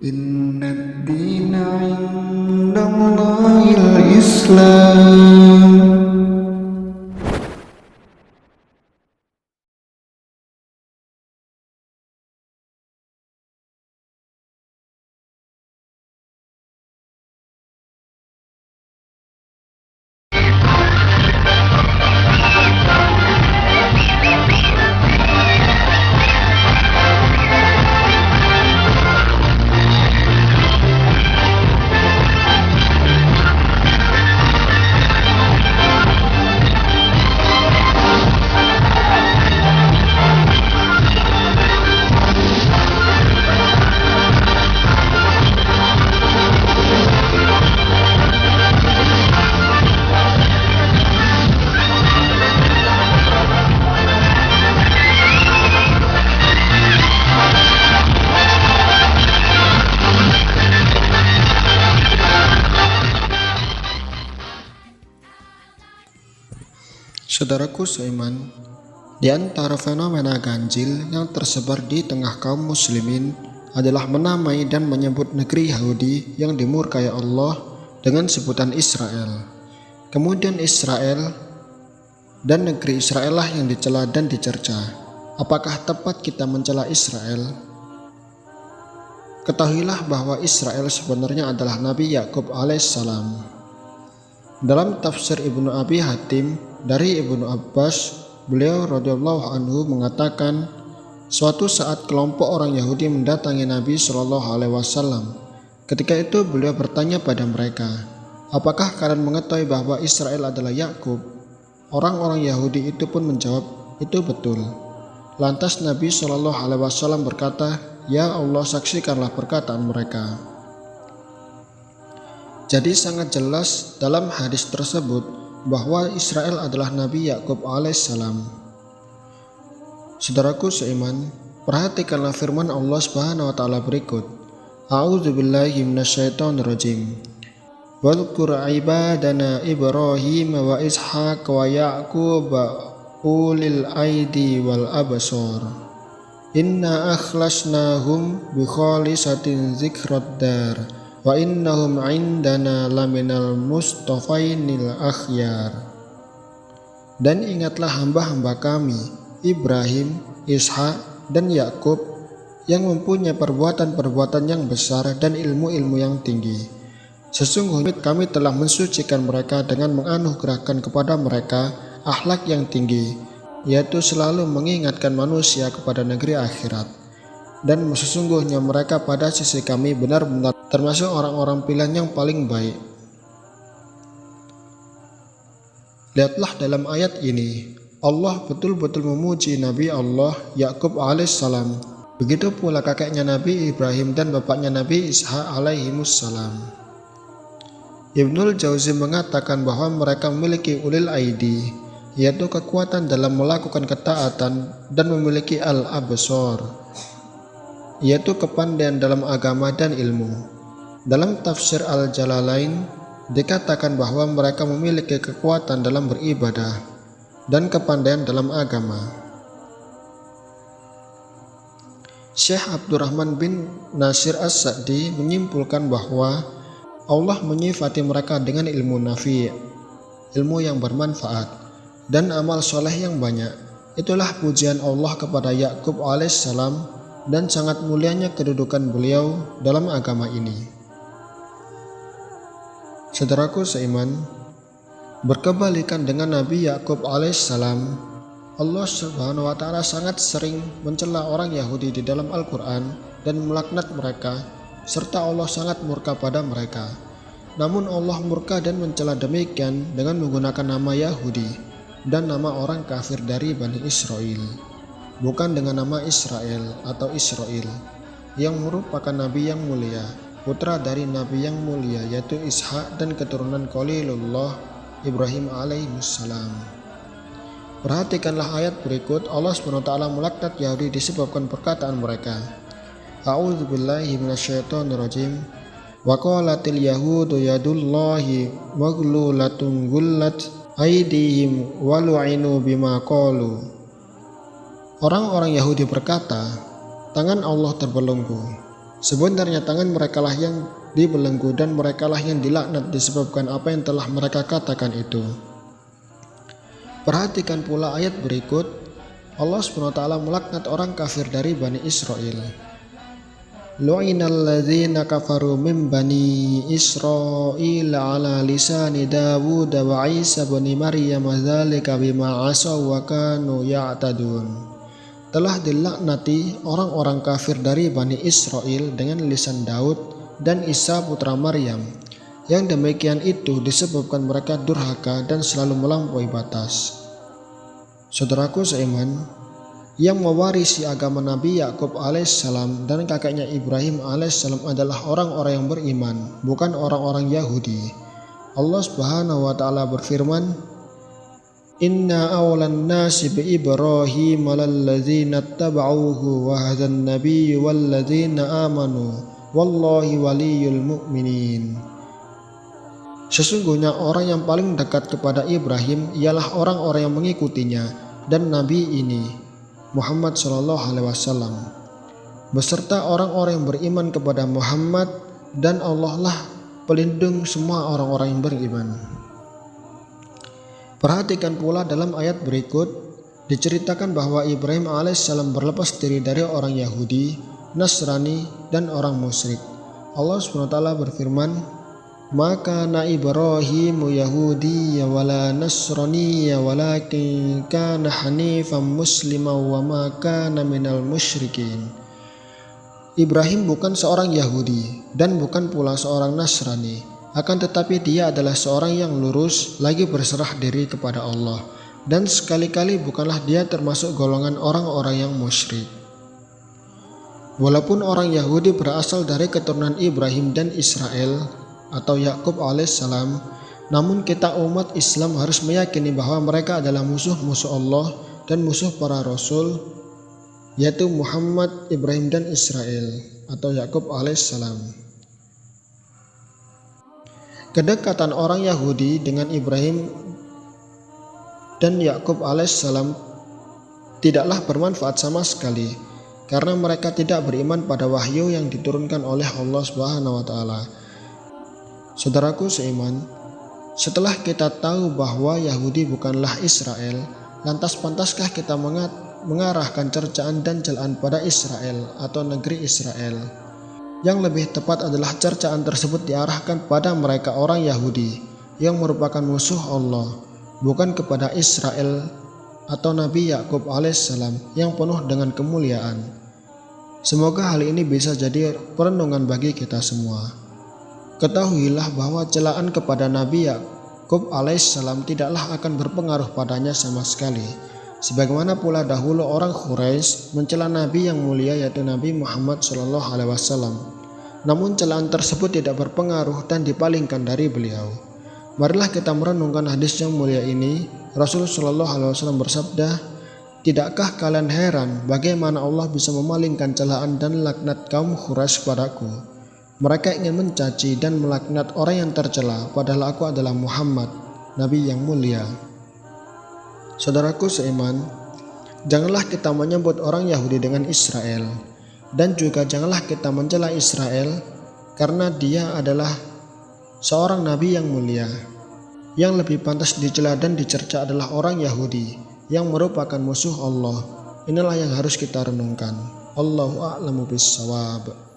Inna ad-dina 'indallahil Islam. Saudaraku seiman, di antara fenomena ganjil yang tersebar di tengah kaum muslimin adalah menamai dan menyebut negeri Yahudi yang dimurkai Allah dengan sebutan Israel. Kemudian Israel dan negeri Israel lah yang dicela dan dicerca. Apakah tepat kita mencela Israel? Ketahuilah bahwa Israel sebenarnya adalah Nabi Yakub alaihissalam. Dalam tafsir Ibnu Abi Hatim dari Ibnu Abbas, beliau radhiyallahu anhu mengatakan, suatu saat kelompok orang Yahudi mendatangi Nabi Shallallahu Alaihi Wasallam. Ketika itu beliau bertanya pada mereka, apakah kalian mengetahui bahwa Israel adalah Yakub? Orang-orang Yahudi itu pun menjawab, itu betul. Lantas Nabi Shallallahu Alaihi Wasallam berkata, ya Allah, saksikanlah perkataan mereka. Jadi sangat jelas dalam hadis tersebut bahwa Israel adalah Nabi Yakub alaihissalam. Saudaraku seiman, perhatikanlah firman Allah Subhanahu wa taala berikut. A'udzubillahi minasyaitonirrajim. Wadhkur ibadana Ibrahim wa Ishaq wa Ya'qub ulil aidi wal absar. Inna akhlasnahum bi khalisatin dzikrad dar. Wa innahum indana laminal mustafainil akhyar. Dan ingatlah hamba-hamba kami Ibrahim, Ishak dan Yakub yang mempunyai perbuatan-perbuatan yang besar dan ilmu-ilmu yang tinggi. Sesungguhnya kami telah mensucikan mereka dengan menganugerahkan kepada mereka akhlak yang tinggi, yaitu selalu mengingatkan manusia kepada negeri akhirat. Dan sesungguhnya mereka pada sisi kami benar-benar termasuk orang-orang pilihan yang paling baik. Lihatlah dalam ayat ini, Allah betul-betul memuji Nabi Allah Yakub alaihissalam. Begitu pula kakeknya Nabi Ibrahim dan bapaknya Nabi Ishak alaihimussalam. Ibnul Jauzi mengatakan bahwa mereka memiliki ulil aidi, yaitu kekuatan dalam melakukan ketaatan, dan memiliki al-absar, yaitu kepandaian dalam agama dan ilmu. Dalam tafsir Al-Jalalain dikatakan bahwa mereka memiliki kekuatan dalam beribadah dan kepandaian dalam agama. Syekh Abdurrahman bin Nasir As-Sa'di menyimpulkan bahwa Allah menyifati mereka dengan ilmu nafi', ilmu yang bermanfaat, dan amal soleh yang banyak. Itulah pujian Allah kepada Yakub alaihissalam dan sangat mulianya kedudukan beliau dalam agama ini. Saudaraku seiman, berkebalikan dengan Nabi Yakub alaihissalam, Allah Subhanahu wa taala sangat sering mencela orang Yahudi di dalam Al-Quran dan melaknat mereka, serta Allah sangat murka pada mereka. Namun Allah murka dan mencela demikian dengan menggunakan nama Yahudi dan nama orang kafir dari Bani Israel, bukan dengan nama Israel atau Israel, yang merupakan nabi yang mulia, putra dari nabi yang mulia, yaitu Ishak dan keturunan Khalilullah Ibrahim alaihissalam. Perhatikanlah ayat berikut. Allah SWT melaknat Yahudi disebabkan perkataan mereka. A'udzubillahi minasyaitonirrajim. Wa qalatil yahudu yadullahi maghlulatun gullat aydihim wa lu'inu bima qalu. Orang-orang Yahudi berkata, tangan Allah terbelenggu. Sebenarnya tangan merekalah yang dibelenggu dan merekalah yang dilaknat disebabkan apa yang telah mereka katakan itu. Perhatikan pula ayat berikut. Allah SWT melaknat orang kafir dari Bani Israel. Lu'inal ladzina kafaru min Bani Israil ala lisani Dawud wa Isa bin Maryam dzalika bima asaw wa kanu ya'tadun. Telah dilaknati orang-orang kafir dari Bani Israel dengan lisan Daud dan Isa putra Maryam. Yang demikian itu disebabkan mereka durhaka dan selalu melampaui batas. Saudaraku seiman, yang mewarisi agama Nabi Yakub alaihissalam dan kakeknya Ibrahim alaihissalam adalah orang-orang yang beriman, bukan orang-orang Yahudi. Allah Subhanahu wa taala berfirman, Inna awlan nasi bi Ibrahim lalladzina tabauhu wa hadzan nabiyyu walladzina amanu wallahi waliyul mu'minin. Sesungguhnya orang yang paling dekat kepada Ibrahim ialah orang-orang yang mengikutinya dan Nabi ini Muhammad SAW beserta orang-orang yang beriman kepada Muhammad, dan Allah lah pelindung semua orang-orang yang beriman. Perhatikan pula dalam ayat berikut diceritakan bahwa Ibrahim alaihissalam berlepas diri dari orang Yahudi, Nasrani, dan orang musyrik. Allah SWT berfirman, Maka na Ibrahimu Yahudiyya wala Nasraniyya walakin kana hanifan musliman wa ma kana minal musyrikin. Ibrahim bukan seorang Yahudi dan bukan pula seorang Nasrani, akan tetapi dia adalah seorang yang lurus lagi berserah diri kepada Allah, dan sekali-kali bukanlah dia termasuk golongan orang-orang yang musyrik. Walaupun orang Yahudi berasal dari keturunan Ibrahim dan Israel atau Yakub alaihissalam, namun kita umat Islam harus meyakini bahwa mereka adalah musuh-musuh Allah dan musuh para rasul, yaitu Muhammad, Ibrahim, dan Israel atau Yakub alaihissalam. Kedekatan orang Yahudi dengan Ibrahim dan Yakub alaihissalam tidaklah bermanfaat sama sekali, karena mereka tidak beriman pada wahyu yang diturunkan oleh Allah Subhanahu wa taala. Saudaraku seiman, setelah kita tahu bahwa Yahudi bukanlah Israel, lantas pantaskah kita mengarahkan cercaan dan celaan pada Israel atau negeri Israel? Yang lebih tepat adalah cercaan tersebut diarahkan pada mereka orang Yahudi yang merupakan musuh Allah, bukan kepada Israel atau Nabi Yakub alaihissalam yang penuh dengan kemuliaan. Semoga hal ini bisa jadi perenungan bagi kita semua. Ketahuilah bahwa celaan kepada Nabi Yakub alaihissalam tidaklah akan berpengaruh padanya sama sekali. Sebagaimana pula dahulu orang Quraisy mencela Nabi yang mulia yaitu Nabi Muhammad SAW. Namun celaan tersebut tidak berpengaruh dan dipalingkan dari beliau. Marilah kita merenungkan hadis yang mulia ini. Rasulullah SAW bersabda, Tidakkah kalian heran bagaimana Allah bisa memalingkan celaan dan laknat kaum Quraisy padaku? Mereka ingin mencaci dan melaknat orang yang tercela, padahal aku adalah Muhammad, Nabi yang mulia. Saudaraku seiman, janganlah kita menyebut orang Yahudi dengan Israel, dan juga janganlah kita mencela Israel, karena dia adalah seorang Nabi yang mulia. Yang lebih pantas dicela dan dicerca adalah orang Yahudi yang merupakan musuh Allah. Inilah yang harus kita renungkan. Allahu a'lamu bis-shawab.